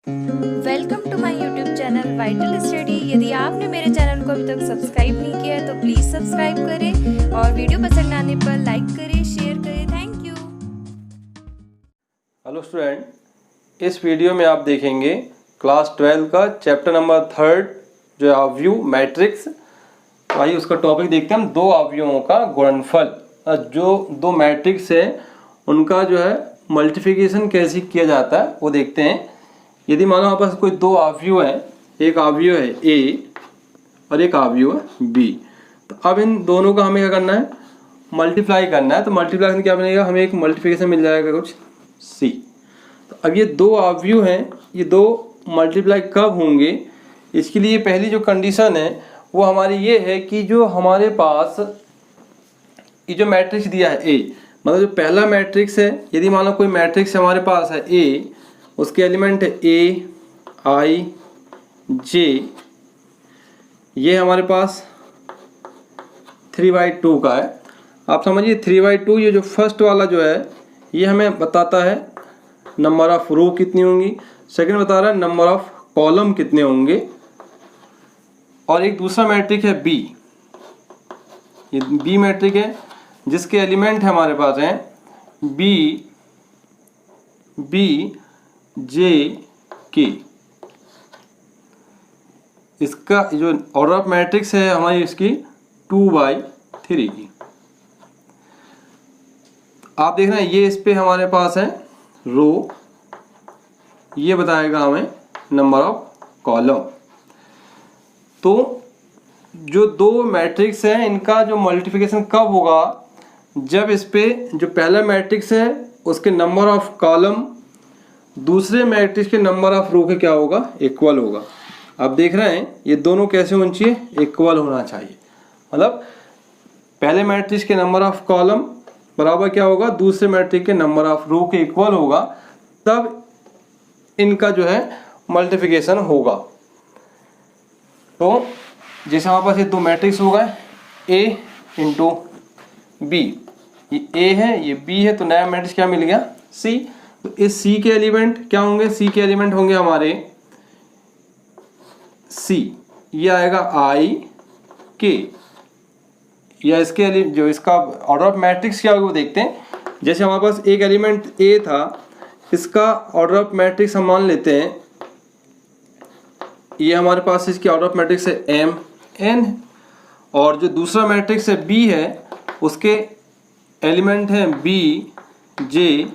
Welcome to my YouTube channel vital study. यदि आपने मेरे चैनल को अभी तक सब्सक्राइब नहीं किया है तो प्लीज़ सब्सक्राइब करें और वीडियो पसंद आने पर लाइक करें, शेयर करें। Thank you. हेलो स्टूडेंट, इस वीडियो में आप देखेंगे क्लास 12 का चैप्टर नंबर 3 जो है अवयव मैट्रिक्स। आइए उसका टॉपिक देखते हैं हम, दो अवयवों का गुणनफल। जो दो मैट्रिक्स है उनका जो है मल्टीप्लिकेशन कैसे किया जाता है वो देखते हैं। यदि मानो हमारे पास कोई दो अवयव है, एक अवयव है ए और एक अवयव है बी, तो अब इन दोनों का हमें क्या करना है, मल्टीप्लाई करना है। तो मल्टीप्लाई करने क्या बनेगा, हमें एक मल्टीप्लिकेशन मिल जाएगा कुछ सी। तो अब ये दो अवयव हैं, ये दो मल्टीप्लाई कब होंगे, इसके लिए पहली जो कंडीशन है वो हमारी ये है कि जो हमारे पास ये जो मैट्रिक्स दिया है ए, मतलब जो पहला मैट्रिक्स है, यदि मान लो कोई मैट्रिक्स हमारे पास है ए, उसके एलिमेंट है ए आई जे, ये हमारे पास 3/2 का है। आप समझिए 3/2, ये जो फर्स्ट वाला जो है ये हमें बताता है नंबर ऑफ रो कितनी होंगी, सेकंड बता रहा है नंबर ऑफ कॉलम कितने होंगे। और एक दूसरा मैट्रिक है बी, ये बी मैट्रिक है जिसके एलिमेंट है हमारे पास हैं बी बी जे के। इसका जो ऑर्डर ऑफ मैट्रिक्स है हमारी इसकी 2/3 की। आप देख रहे हैं ये इस पे हमारे पास है रो, ये बताएगा हमें नंबर ऑफ कॉलम। तो जो दो मैट्रिक्स हैं इनका जो मल्टीप्लिकेशन कब होगा, जब इस पे जो पहला मैट्रिक्स है उसके नंबर ऑफ कॉलम दूसरे मैट्रिक्स के नंबर ऑफ रो के क्या होगा, इक्वल होगा। आप देख रहे हैं ये दोनों कैसे होना चाहिए, इक्वल होना चाहिए। मतलब पहले मैट्रिक्स के नंबर ऑफ कॉलम बराबर क्या होगा, दूसरे मैट्रिक्स के नंबर ऑफ रो के इक्वल होगा, तब इनका जो है मल्टीप्लिकेशन होगा। तो जैसे हमारे पास ये दो मैट्रिक्स हो गए ए इंटू बी, ये ए है ये बी है, तो नया मैट्रिक्स क्या मिल गया सी। तो इस सी के एलिमेंट क्या होंगे, सी के एलिमेंट होंगे हमारे सी, ये आएगा आई के, या इसके जो इसका ऑर्डर ऑफ मैट्रिक्स क्या होगा वो देखते हैं। जैसे हमारे पास एक एलिमेंट ए था, इसका ऑर्डर ऑफ मैट्रिक्स हम मान लेते हैं, ये हमारे पास इसकी ऑर्डर ऑफ मैट्रिक्स है एम एन, और जो दूसरा मैट्रिक्स है बी है उसके एलिमेंट हैं बी जे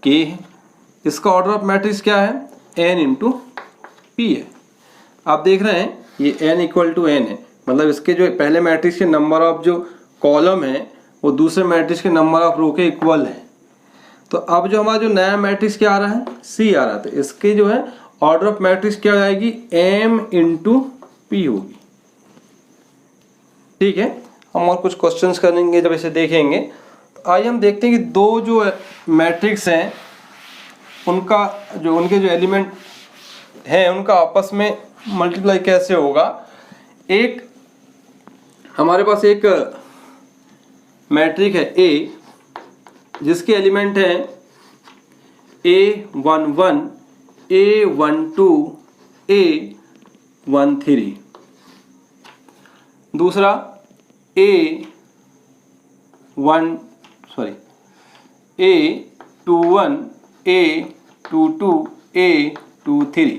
के, इसका ऑर्डर ऑफ मैट्रिक्स क्या है एन इंटू पी है। आप देख रहे हैं ये n इक्वल टू एन है, मतलब इसके जो पहले मैट्रिक्स के नंबर ऑफ जो कॉलम है वो दूसरे मैट्रिक्स के नंबर ऑफ रो के इक्वल है। तो अब जो हमारा जो नया मैट्रिक्स क्या आ रहा है सी आ रहा है, तो इसके जो है ऑर्डर ऑफ मैट्रिक्स क्या आएगी m इंटू पी होगी। ठीक है, हम और कुछ क्वेश्चंस करेंगे जब इसे देखेंगे। तो आइए हम देखते हैं कि दो जो मैट्रिक्स हैं उनका जो उनके जो एलिमेंट हैं उनका आपस में मल्टीप्लाई कैसे होगा। एक हमारे पास एक मैट्रिक है ए जिसके एलिमेंट हैं A11 A12 A13, दूसरा A21 A22 A23,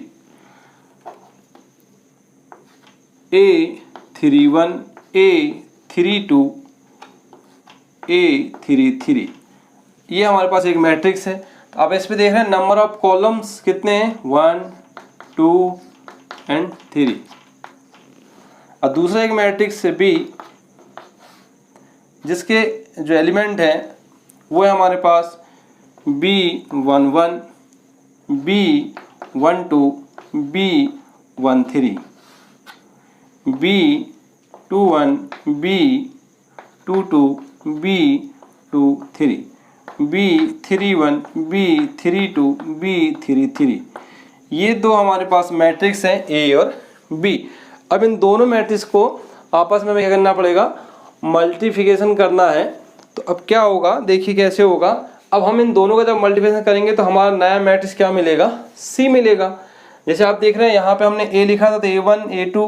A31 A32 A33, ये हमारे पास एक मैट्रिक्स है। तो आप इस पे देख रहे हैं नंबर ऑफ कॉलम्स कितने हैं 1 2 एंड 3। और दूसरा एक मैट्रिक्स है बी जिसके जो एलिमेंट हैं वो है हमारे पास B11 B12 B13 B21 B22 B23 B31 B32 B33, ये दो हमारे पास मैट्रिक्स हैं ए और बी। अब इन दोनों मैट्रिक्स को आपस में क्या करना पड़ेगा, मल्टीप्लिकेशन करना है। तो अब क्या होगा, देखिए कैसे होगा। अब हम इन दोनों का जब मल्टीप्लिकेशन करेंगे तो हमारा नया मैट्रिक्स क्या मिलेगा, सी मिलेगा। जैसे आप देख रहे हैं यहाँ पे हमने ए लिखा था तो A1 A2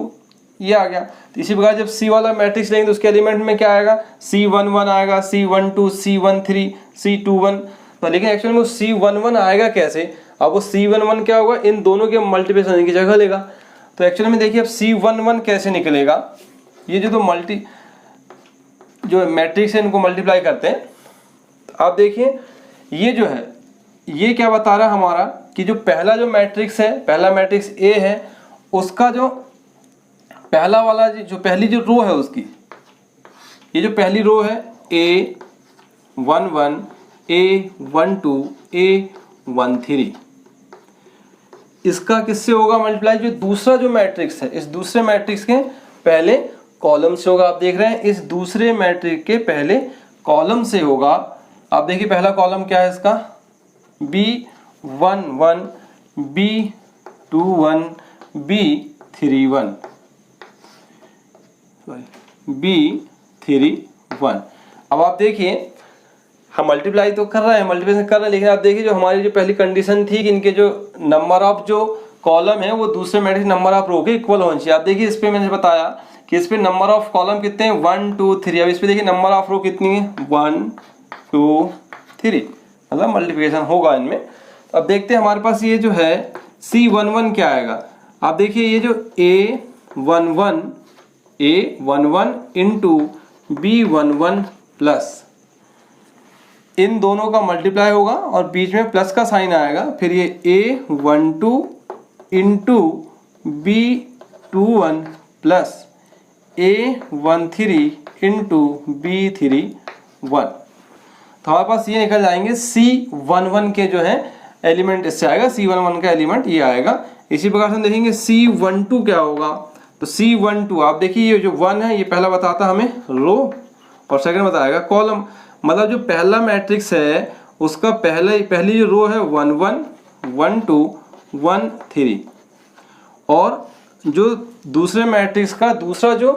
ये आ गया। तो इसी प्रकार जब C वाला मैट्रिक्स लेंगे तो उसके एलिमेंट में क्या आएगा, C11 आएगा, C12, C13, C21। तो लेकिन एक्चुअली में C11 आएगा कैसे, अब वो C11 क्या होगा, इन दोनों के मल्टीप्लिकेशन की जगह लेगा। तो एक्चुअली में देखिए अब C11 कैसे निकलेगा, ये जो मैट्रिक्स है इनको मल्टीप्लाई करते हैं। तो आप देखिए ये जो है ये क्या बता रहा है हमारा कि जो पहला जो मैट्रिक्स है, पहला मैट्रिक्स A है, उसका जो पहला वाला जो पहली जो रो है उसकी, ये जो पहली रो है A11 A12 A13, इसका किससे होगा मल्टीप्लाई, जो दूसरा जो मैट्रिक्स है इस दूसरे मैट्रिक्स के पहले कॉलम से होगा। आप देख रहे हैं इस दूसरे मैट्रिक्स के पहले कॉलम से होगा। आप देखिए पहला कॉलम क्या है इसका, B11 B21 B31 B31। अब आप देखिए हम मल्टीप्लाई तो कर रहे हैं, मल्टीप्लिकेशन कर रहे हैं, लेकिन आप देखिए जो हमारी जो पहली कंडीशन थी कि इनके जो नंबर ऑफ जो कॉलम है वो दूसरे मैट्रिक्स नंबर ऑफ रो के इक्वल होना चाहिए। आप देखिए इस पे मैंने बताया कि इस पे नंबर ऑफ कॉलम कितने हैं, 1 2 3। अब इस पे देखिए नंबर ऑफ रो कितनी है, 1 2 3, मतलब मल्टीप्लिकेशन होगा इनमें। अब देखते हैं हमारे पास ये जो है C11 क्या आएगा। आप देखिए ये जो A11 इंटू B11 प्लस, इन दोनों का मल्टीप्लाई होगा और बीच में प्लस का साइन आएगा, फिर ये A12 into B21 plus A13 into B31। तो हमारे पास ये निकल जाएंगे C11 के जो है एलिमेंट, इससे आएगा C11 का एलिमेंट ये आएगा। इसी प्रकार से हम देखेंगे C12 क्या होगा। तो C12 आप देखिए ये जो 1 है ये पहला बताता हमें रो और सेकंड बताएगा कॉलम, मतलब जो पहला मैट्रिक्स है उसका पहली जो रो है 1 1 1 2 1 3, और जो दूसरे मैट्रिक्स का दूसरा जो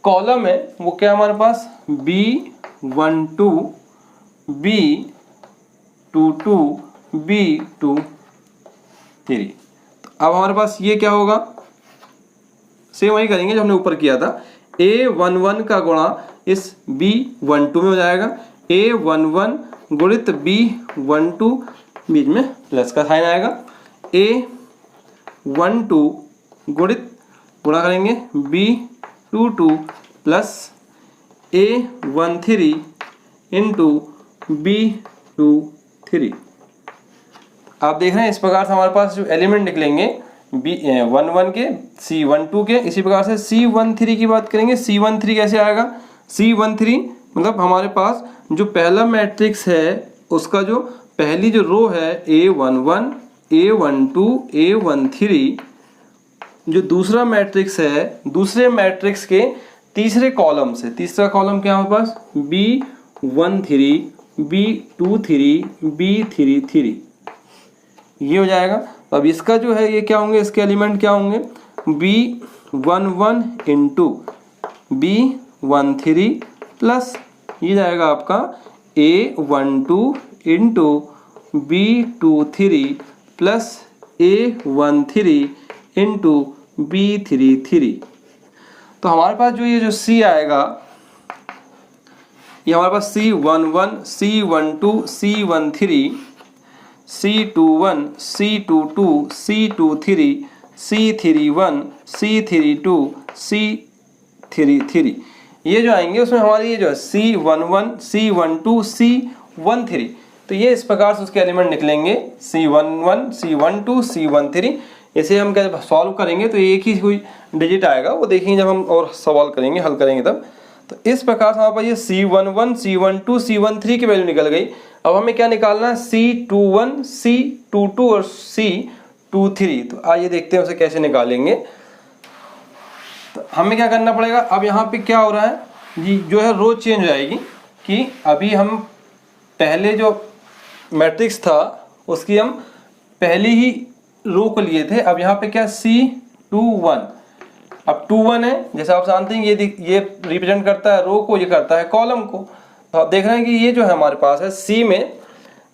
कॉलम है वो क्या हमारे पास B12 B22 B23। अब हमारे पास ये क्या होगा, सेम वही करेंगे जो हमने ऊपर किया था, A11 का गुणा इस B12 में हो जाएगा, A11 गुणित B12, बीच में प्लस का साइन आएगा, A12 गुणा करेंगे B22 plus A13 into B23। आप देख रहे हैं इस प्रकार से हमारे पास जो एलिमेंट निकलेंगे B11 के, C12 के। इसी प्रकार से C13 की बात करेंगे, C13 कैसे आएगा, C13 मतलब हमारे पास जो पहला मैट्रिक्स है उसका जो पहली जो रो है A11 A12 A13, जो दूसरा मैट्रिक्स है दूसरे मैट्रिक्स के तीसरे कॉलम से, तीसरा कॉलम क्या है हमारे पास B13 B23 B33, ये हो जाएगा। अब इसका जो है ये क्या होंगे, इसके एलिमेंट क्या होंगे, B11 इंटू B13 प्लस ये जाएगा आपका A12 into B23 plus A13 into B33। तो हमारे पास जो ये जो C आएगा ये हमारे पास C11 C12 C13 C21 C22 C23 C31 C32 C33, ये जो आएंगे उसमें हमारी ये जो है C11 C12 C13। तो ये इस प्रकार से उसके एलिमेंट निकलेंगे C11 C12 C13। इसे हम क्या सॉल्व करेंगे तो एक ही कोई डिजिट आएगा, वो देखेंगे जब हम और सवाल करेंगे, हल करेंगे तब। तो इस प्रकार से हमारे पास ये C11 C12 C13 की वैल्यू निकल गई। अब हमें क्या निकालना है, C21 C22 और C23। तो आइए देखते हैं उसे कैसे निकालेंगे। तो हमें क्या करना पड़ेगा, अब यहाँ पे क्या हो रहा है जी, जो है रो चेंज हो जाएगी कि अभी हम पहले जो मैट्रिक्स था उसकी हम पहली ही रो को लिए थे। अब यहाँ पे क्या C21, अब 21 है, जैसे आप जानते हैं ये रिप्रेजेंट करता है रो को, ये करता है कॉलम को। तो आप देख रहे हैं कि ये जो है हमारे पास है C में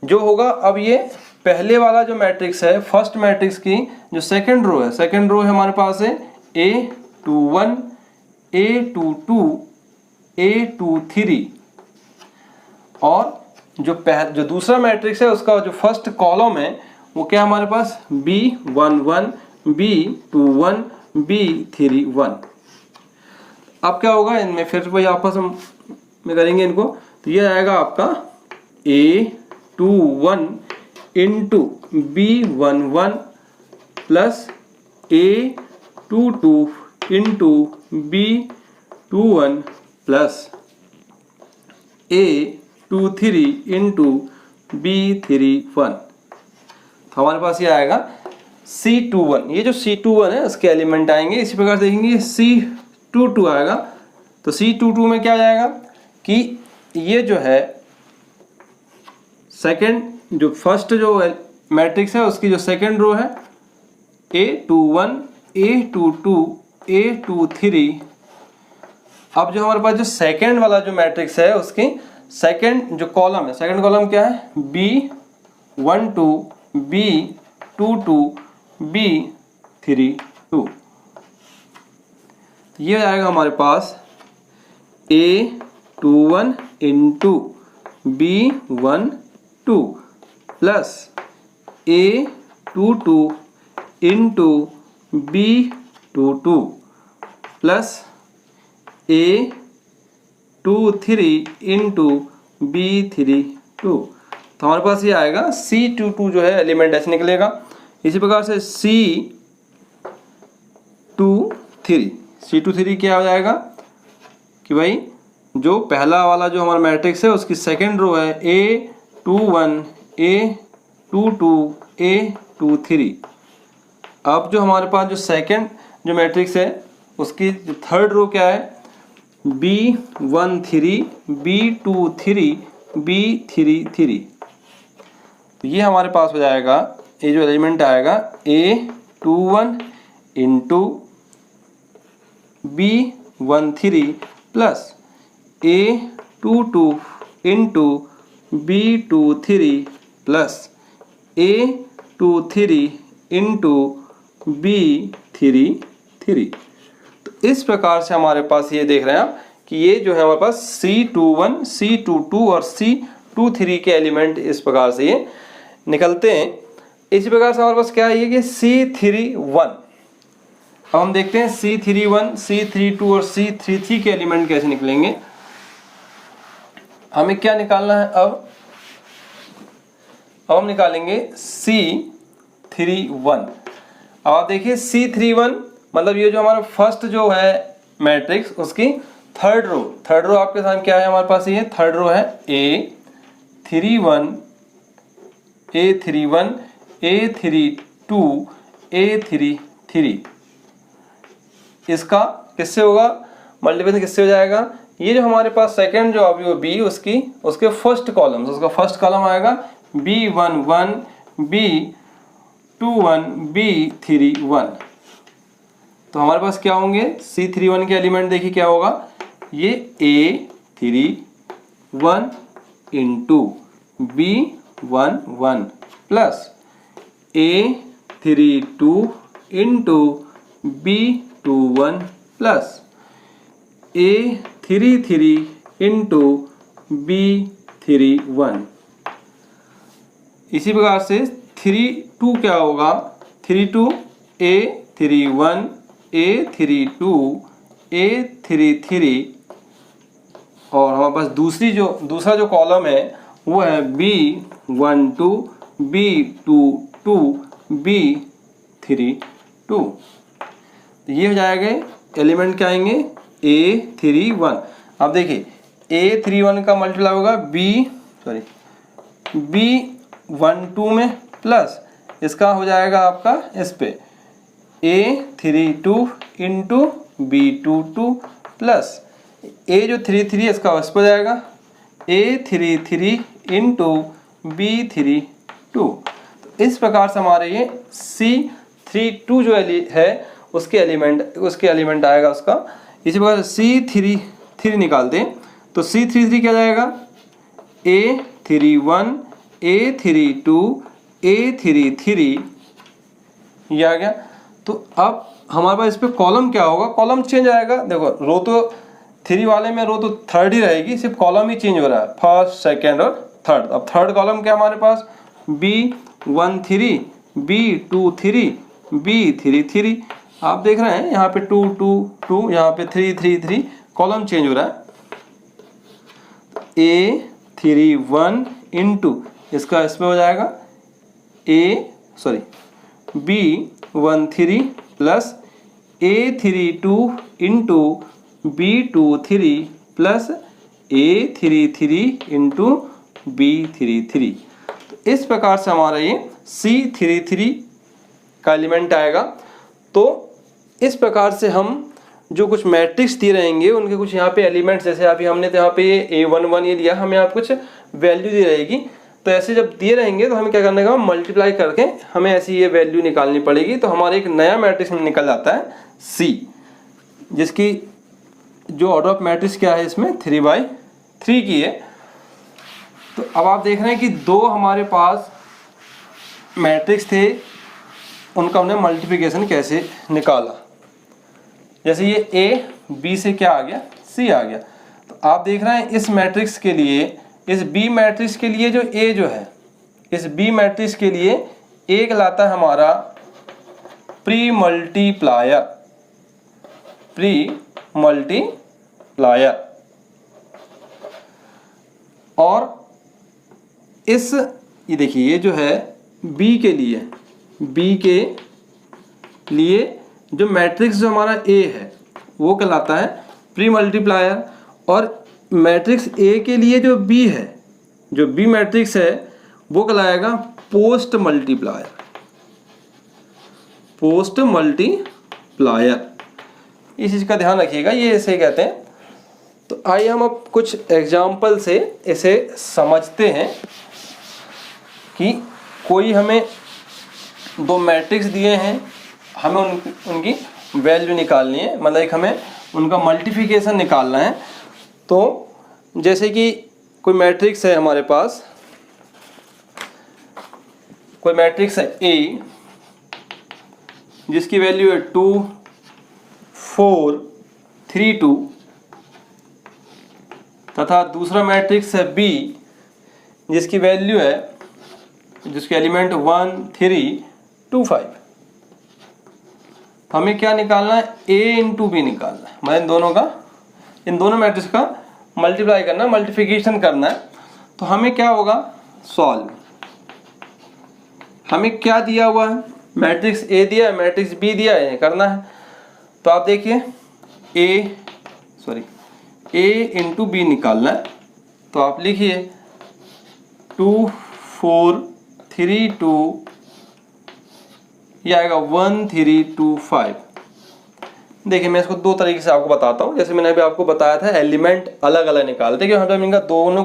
जो होगा, अब ये पहले वाला जो मैट्रिक्स है, फर्स्ट मैट्रिक्स की जो सेकंड रो है, सेकंड रो है हमारे पास है A21, A22, A23 और जो दूसरा मैट्रिक्स है उसका जो फर्स्ट कॉलम है वो क्या हमारे पास B11, B21, B31। अब क्या होगा इनमें, फिर वही आपस में करेंगे इनको, तो ये आएगा आपका A21 into B11 plus A22 into B21 plus A23 into B31। तो हमारे पास ये आएगा C21। ये जो C21 है उसके एलिमेंट आएंगे। इसी प्रकार देखेंगे C22 आएगा, तो C22 में क्या आ जाएगा कि ये जो है सेकंड, जो फर्स्ट जो मैट्रिक्स है उसकी जो सेकंड रो है A21, A22, A23। अब जो हमारे पास जो सेकंड वाला जो मैट्रिक्स है उसकी सेकंड जो कॉलम है, सेकंड कॉलम क्या है B12, B22, B32। ये आएगा हमारे पास A21 into B12 plus A22 into B22 plus A23 into B32। तो हमारे पास ये आएगा C22 जो है एलिमेंट ऐसे निकलेगा। इसी प्रकार से C23 क्या हो जाएगा कि भाई जो पहला वाला जो हमारा मैट्रिक्स है उसकी सेकंड रो है A21, A22, A23। अब जो हमारे पास जो सेकंड जो मैट्रिक्स है उसकी जो थर्ड रो क्या है B13, B23, B33। तो ये हमारे पास हो जाएगा, ये जो एलिमेंट आएगा A21 into B13 plus A22 into B23 plus A23 into B33। तो इस प्रकार से हमारे पास ये देख रहे हैं आप कि ये जो है हमारे पास C21, C22 और C23 के एलिमेंट इस प्रकार से ये निकलते हैं। इसी प्रकार से हमारे पास क्या है ये कि C31। अब हम देखते हैं C31, C32 और C33 के एलिमेंट कैसे निकलेंगे। हमें क्या निकालना है अब हम निकालेंगे C31। अब आप देखिए C31 मतलब ये जो हमारा फर्स्ट जो है मैट्रिक्स उसकी थर्ड रो आपके सामने क्या है, हमारे पास ये थर्ड रो है A31, A31, A32, A33। इसका किससे होगा मल्टीप्लिकेशन, किससे हो जाएगा, ये जो हमारे पास सेकंड जो अवयव B उसके फर्स्ट कॉलम, उसका फर्स्ट कॉलम आएगा B11, B21, B31। तो हमारे पास क्या होंगे C31 के एलिमेंट देखिए क्या होगा, ये A31 into B11 plus A32 into B21 plus A33 into B31। इसी प्रकार से 32 क्या होगा, 32 A31, A32, A33 और हमारे पास दूसरा जो कॉलम है वो है B12, B22, B32। तो ये हो जाएगा एलिमेंट क्या आएंगे A31। अब देखिए A31 का मल्टीप्लाई होगा B12 में प्लस इसका हो जाएगा आपका इस पे A32 into B22 plus A जो 33 इसका उस पर जाएगा A33 इंटू B32। तो इस प्रकार से हमारे ये C32 जो है उसके एलिमेंट आएगा उसका। इसी प्रकार C33 निकालते हैं तो C33 क्या जाएगा A31, A32, A33 ये आ गया। तो अब हमारे पास इस पे कॉलम क्या होगा, कॉलम चेंज आएगा। देखो रो तो 3 वाले में रो तो थर्ड ही रहेगी, सिर्फ कॉलम ही चेंज हो रहा है, फर्स्ट सेकेंड और थर्ड। अब थर्ड कॉलम क्या हमारे पास, B13 B23 B33। आप देख रहे हैं यहाँ पे 2 2 2, यहाँ पे 3 3 3, कॉलम चेंज हो रहा है। A31 इंटू इसका इसमें हो जाएगा B13 plus A32 into B23 plus A33 into B33। तो इस प्रकार से हमारा ये C33 का एलिमेंट आएगा। तो इस प्रकार से हम जो कुछ मैट्रिक्स दिए रहेंगे उनके कुछ यहाँ पे एलिमेंट्स, जैसे अभी हमने तो यहाँ पे ये A11 ये लिया, हमें यहाँ कुछ वैल्यू दी रहेगी। तो ऐसे जब दिए रहेंगे तो हमें क्या करने का, मल्टीप्लाई करके हमें ऐसी ये वैल्यू निकालनी पड़ेगी। तो हमारा एक नया मैट्रिक्स निकल जाता है C, जिसकी जो ऑर्डर ऑफ मैट्रिक्स क्या है इसमें 3/3 की है। तो अब आप देख रहे हैं कि दो हमारे पास मैट्रिक्स थे, उनका हमने मल्टीप्लिकेशन कैसे निकाला। जैसे ये A B से क्या आ गया, C आ गया। तो आप देख रहे हैं इस मैट्रिक्स के लिए, इस B मैट्रिक्स के लिए जो A जो है, इस B मैट्रिक्स के लिए A कहलाता है हमारा प्री मल्टीप्लायर। और इस ये देखिए ये जो है B के लिए जो मैट्रिक्स जो हमारा A है वो कहलाता है प्री मल्टीप्लायर। और मैट्रिक्स A के लिए जो B है, जो B मैट्रिक्स है वो कहलाएगा पोस्ट मल्टीप्लायर। इस चीज़ का ध्यान रखिएगा, ये ऐसे कहते हैं। तो आइए हम अब कुछ एग्जाम्पल से इसे समझते हैं कि कोई हमें दो मैट्रिक्स दिए हैं, हमें उनकी वैल्यू निकालनी है, मतलब एक हमें उनका मल्टीप्लिकेशन निकालना है। तो जैसे कि कोई मैट्रिक्स है हमारे पास, कोई मैट्रिक्स है A जिसकी वैल्यू है 2 4 3 2, तथा दूसरा मैट्रिक्स है B जिसकी वैल्यू है, जिसके एलिमेंट 1 3 2 5। हमें क्या निकालना है, A इंटू B निकालना है, मतलब इन दोनों मैट्रिक्स का मल्टीप्लाई करना, मल्टीप्लिकेशन करना है। तो हमें क्या होगा, सॉल्व। हमें क्या दिया हुआ है, मैट्रिक्स A दिया है, मैट्रिक्स B दिया है, करना है। तो आप देखिए A इंटू B निकालना है। तो आप लिखिए 2 4 3 2, ये आएगा 1 3 2 5। देखिए मैं इसको दो तरीके से आपको बताता हूँ। जैसे मैंने अभी आपको बताया था एलिमेंट अलग अलग निकालते, कि हम इनका दोनों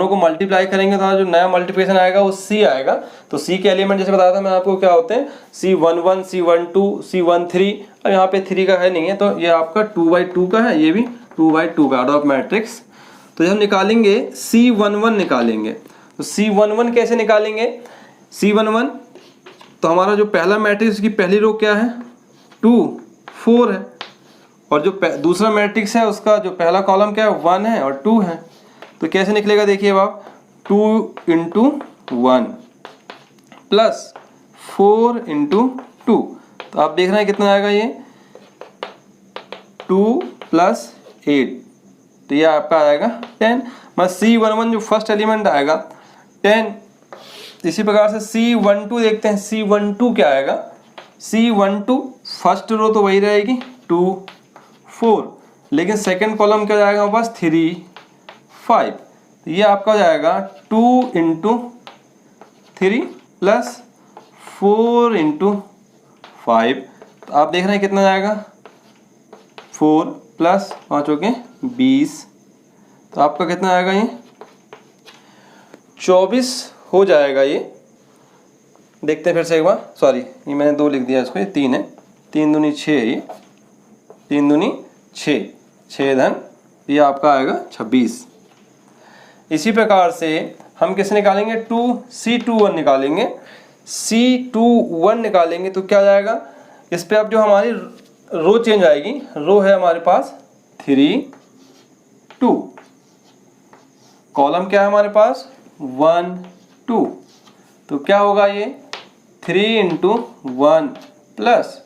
को मल्टीप्लाई करेंगे तो जो नया मल्टीप्लिकेशन आएगा वो C आएगा। तो C के एलिमेंट जैसे बताया था मैं आपको क्या होते हैं, C11 C12 C13। अब यहाँ पे 3 का है नहीं है, तो ये आपका 2/2 का है, ये भी 2/2 का ऑर्डर ऑफ मैट्रिक्स। तो जब हम निकालेंगे C11 निकालेंगे, तो C11 कैसे निकालेंगे, C11 तो हमारा जो पहला मैट्रिक्स उसकी पहली रो क्या है 2 4 है, और जो दूसरा मैट्रिक्स है उसका जो पहला कॉलम क्या है 1 है और 2 है। तो कैसे निकलेगा, देखिए अब आप 2 इंटू 1 प्लस 4 इंटू 2। तो आप देख रहे हैं कितना आएगा, ये 2 प्लस 8, तो ये आपका आएगा 10। मतलब C11 जो फर्स्ट एलिमेंट आएगा 10। इसी प्रकार से C12 देखते हैं, C12 क्या आएगा, C12 फर्स्ट रो तो वही रहेगी 2 4, लेकिन सेकंड कॉलम क्या जाएगा बस 3 5। तो ये आपका जाएगा 2 इंटू 3 प्लस 4 इंटू 5। तो आप देख रहे हैं कितना जाएगा, 4 प्लस 5 हो गए 20। तो आपका कितना आएगा, ये 24 हो जाएगा। ये देखते हैं फिर से एक बार, सॉरी ये मैंने 2 लिख दिया इसको, ये 3 है, 3 दूनी 6 है, ये 3 दूनी 6, 6 धन ये आपका आएगा 26। इसी प्रकार से हम किसे निकालेंगे, C21 निकालेंगे। C21 निकालेंगे तो क्या जाएगा, इस पे अब जो हमारी रो चेंज आएगी, रो है हमारे पास 3 2, कॉलम क्या है हमारे पास 1 2, तो क्या होगा ये 3 × 1 प्लस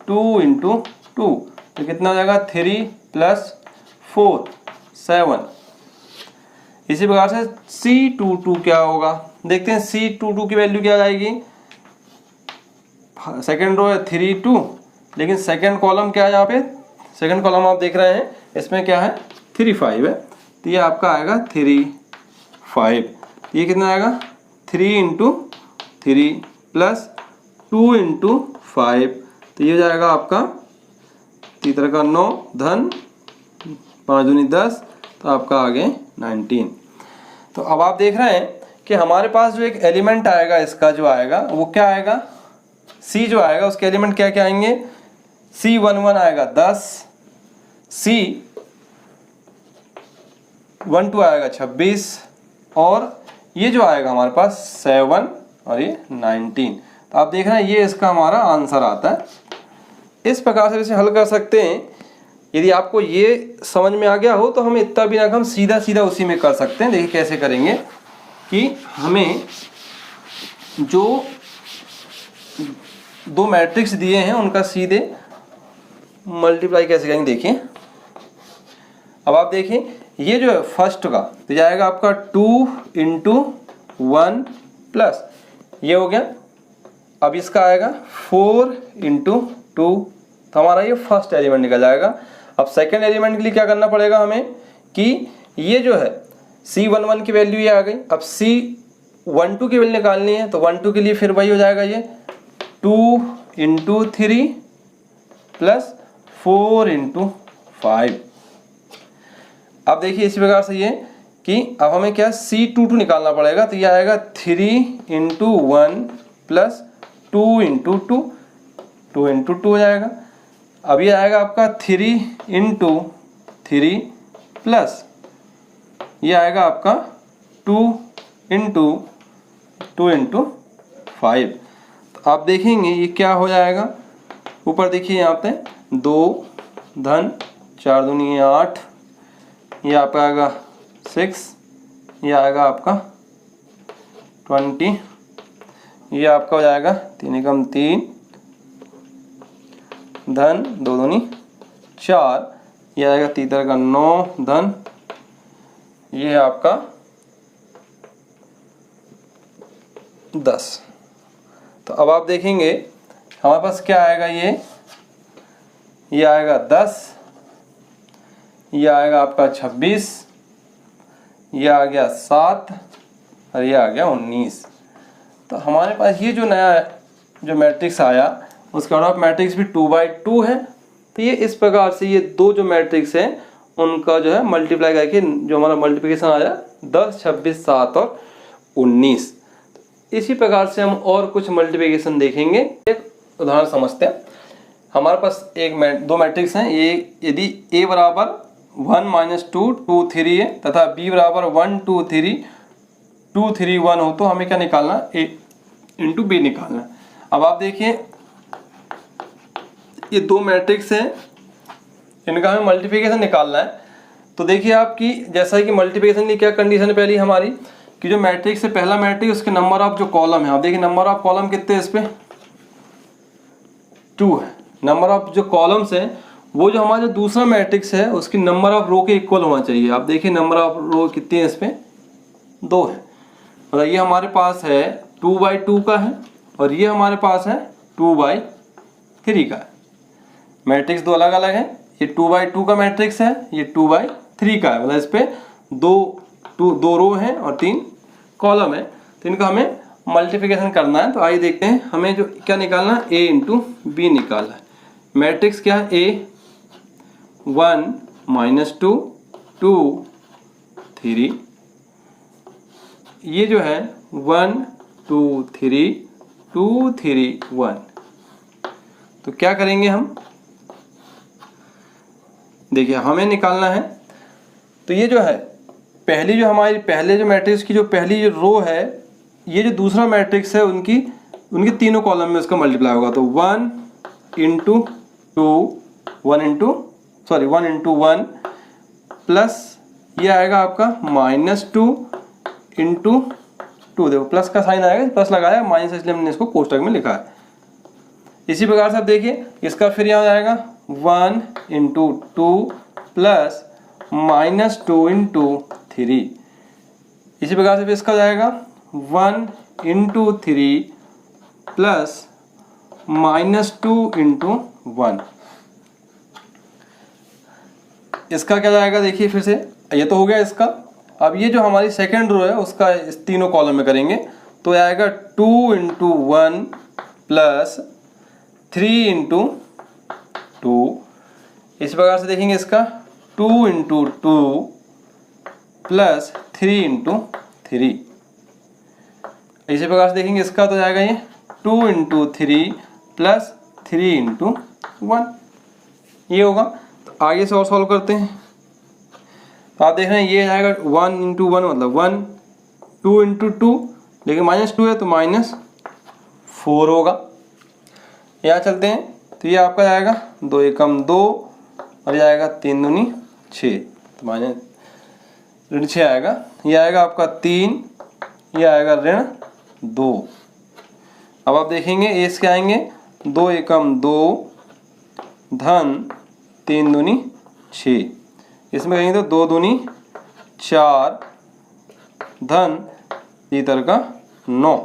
2 × 2, तो कितना हो जाएगा 3 + 4 7। इसी प्रकार से C22 क्या होगा, देखते हैं C22 की वैल्यू क्या आएगी। सेकेंड रो है 3 2, लेकिन सेकेंड कॉलम क्या है, यहाँ पे सेकेंड कॉलम आप देख रहे हैं इसमें क्या है 3 5 है, तो ये आपका आएगा 3 5, ये कितना आएगा 3 × 3 प्लस 2 × 5, तो ये हो जाएगा आपका 3 का 9 धन 5 दूनी 10, तो आपका आगे 19। तो अब आप देख रहे हैं कि हमारे पास जो एक एलिमेंट आएगा इसका जो आएगा वो क्या आएगा, C जो आएगा उसके एलिमेंट क्या क्या आएंगे, C11 आएगा 10, C12 आएगा 26, और ये जो आएगा हमारे पास 7 और ये 19। तो आप देख रहे हैं ये इसका हमारा आंसर आता है। इस प्रकार से इसे हल कर सकते हैं। यदि आपको ये समझ में आ गया हो तो हम इतना भी ना हम सीधा सीधा उसी में कर सकते हैं। देखिए कैसे करेंगे कि हमें जो दो मैट्रिक्स दिए हैं उनका सीधे मल्टीप्लाई कैसे करेंगे, देखिए। अब आप देखिए ये जो है फर्स्ट का तो जाएगा आपका 2 × 1 प्लस ये हो गया। अब इसका आएगा 4 × 2, तो हमारा ये फर्स्ट एलिमेंट निकल जाएगा। अब सेकेंड एलिमेंट के लिए क्या करना पड़ेगा हमें कि ये जो है C11 की वैल्यू ये आ गई। अब C12 की वैल्यू निकालनी है, तो 12 के लिए फिर वही हो जाएगा ये 2 × 3 प्लस 4 × 5। अब देखिए इसी प्रकार से ये कि अब हमें क्या C22 निकालना पड़ेगा, तो ये आएगा 3 × 1 प्लस 2 × 2, 2 × 2 हो जाएगा। अब ये आएगा आपका 3 × 3 प्लस ये आएगा आपका 2 × 2 × 5। तो आप देखेंगे ये क्या हो जाएगा, ऊपर देखिए यहाँ पे 2 धन 4 दूनी 8, ये आपका आएगा 6, ये आएगा आपका 20, ये आपका हो जाएगा 3 एकम 3 धन 2 दूनी 4, ये आएगा 3 का 9 धन ये है आपका 10। तो अब आप देखेंगे हमारे पास क्या आएगा, ये आएगा 10, ये आएगा आपका 26, ये आ गया 7 और ये आ गया 19। तो हमारे पास ये जो नया जो मैट्रिक्स आया उसका ऑर्डर ऑफ मैट्रिक्स भी 2/2 है। तो ये इस प्रकार से ये दो जो मैट्रिक्स हैं उनका जो है मल्टीप्लाई करके जो हमारा मल्टीप्लिकेशन आया 10 26 7 और 19। इसी प्रकार से हम और कुछ मल्टीप्लिकेशन देखेंगे। एक उदाहरण समझते हैं। हमारे पास दो मैट्रिक्स हैं, ये यदि A बराबर 1 - 2 2 3 है तथा B बराबर 1 2 3 2 3 1 हो, तो हमें क्या निकालना, A × B निकालना। अब आप देखिए ये दो मैट्रिक्स हैं, इनका हमें मल्टीप्लिकेशन निकालना है। तो देखिए आपकी जैसा कि मल्टीप्लिकेशन की क्या कंडीशन है पहली हमारी कि जो मैट्रिक्स है पहला मैट्रिक्स उसके नंबर ऑफ जो कॉलम है, आप देखिए नंबर ऑफ कॉलम कितने इस पे 2 है। नंबर ऑफ जो कॉलम्स हैं वो जो हमारा जो दूसरा मैट्रिक्स है उसकी नंबर ऑफ रो के इक्वल होना चाहिए। आप देखिए नंबर ऑफ रो कितनी है इस पे 2 है। मतलब ये हमारे पास है 2/2 का है और ये हमारे पास है 2/3 का है। मैट्रिक्स दो अलग अलग है, ये 2/2 का मैट्रिक्स है, ये 2/3 का है। मतलब इस पे दो रो हैं और 3 कॉलम है, तो इनका हमें मल्टीप्लिकेशन करना है। तो आइए देखते हैं हमें जो क्या निकालना है, A × B निकालना है। मैट्रिक्स क्या है, A 1 - 2 2 3, ये जो है 1 2 3 2 3 1। तो क्या करेंगे हम, देखिए हमें निकालना है। तो ये जो है पहली जो हमारी पहले जो मैट्रिक्स की जो पहली जो रो है, ये जो दूसरा मैट्रिक्स है उनके तीनों कॉलम में उसका मल्टीप्लाई होगा। तो 1 इंटू 1 प्लस ये आएगा आपका -2 इंटू 2। देखो प्लस का साइन आएगा, प्लस लगाया, माइनस इसलिए हमने इसको कोष्टक में लिखा है। इसी प्रकार से आप देखिए इसका फिर यहाँ आएगा 1 इंटू 2 प्लस -2 इंटू 3। इसी प्रकार से फिर इसका जाएगा 1 इंटू 3 प्लस -2 इंटू 1। इसका क्या जाएगा देखिए फिर से, ये तो हो गया इसका। अब ये जो हमारी सेकेंड रो है उसका इस तीनों कॉलम में करेंगे तो आएगा 2 इंटू 1 प्लस 3 इंटू 2। इस प्रकार से देखेंगे इसका 2 इंटू 2 प्लस 3 इंटू 3। इसी प्रकार से देखेंगे इसका तो जाएगा ये 2 इंटू 3 प्लस 3 इंटू 1, ये होगा। तो आगे से और सॉल्व करते हैं। तो आप देख रहे हैं ये आएगा 1 इंटू 1 मतलब 1, 2 इंटू 2, लेकिन -2 है तो -4 होगा। यहाँ चलते हैं तो ये आपका जाएगा 2 एकम 2 और ये आएगा 3 दूनी 6, तो -6 आएगा। ये आएगा आपका 3, ये आएगा -2। अब आप देखेंगे इसके आएंगे 2 एकम 2 धन 3 दूनी 6, इसमें कहेंगे तो 2 दूनी 4 धन 3 का 9।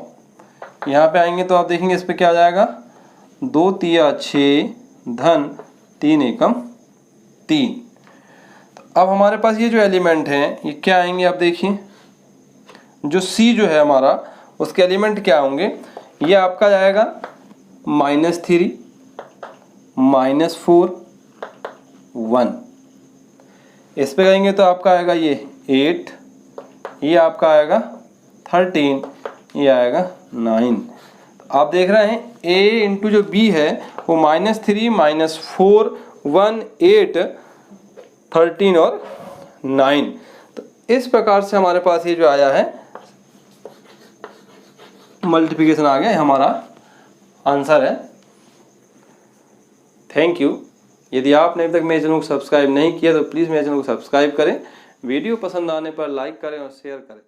यहाँ पे आएंगे तो आप देखेंगे इस पे क्या आ जाएगा 2 तिया 6 धन 3 एकम 3। तो अब हमारे पास ये जो एलिमेंट हैं ये क्या आएंगे, आप देखिए जो C जो है हमारा उसके एलिमेंट क्या होंगे, ये आपका जाएगा -3 -4 1। इस पे कहेंगे तो आपका आएगा ये 8, ये आपका आएगा 13, ये आएगा 9। तो आप देख रहे हैं A इंटू जो B है वो -3 -4 1 8 13 और 9। तो इस प्रकार से हमारे पास ये जो आया है मल्टीप्लिकेशन आ गया, हमारा आंसर है। Thank you. यदि आपने अभी तक मेरे चैनल को सब्सक्राइब नहीं किया तो प्लीज़ मेरे चैनल को सब्सक्राइब करें। वीडियो पसंद आने पर लाइक करें और शेयर करें।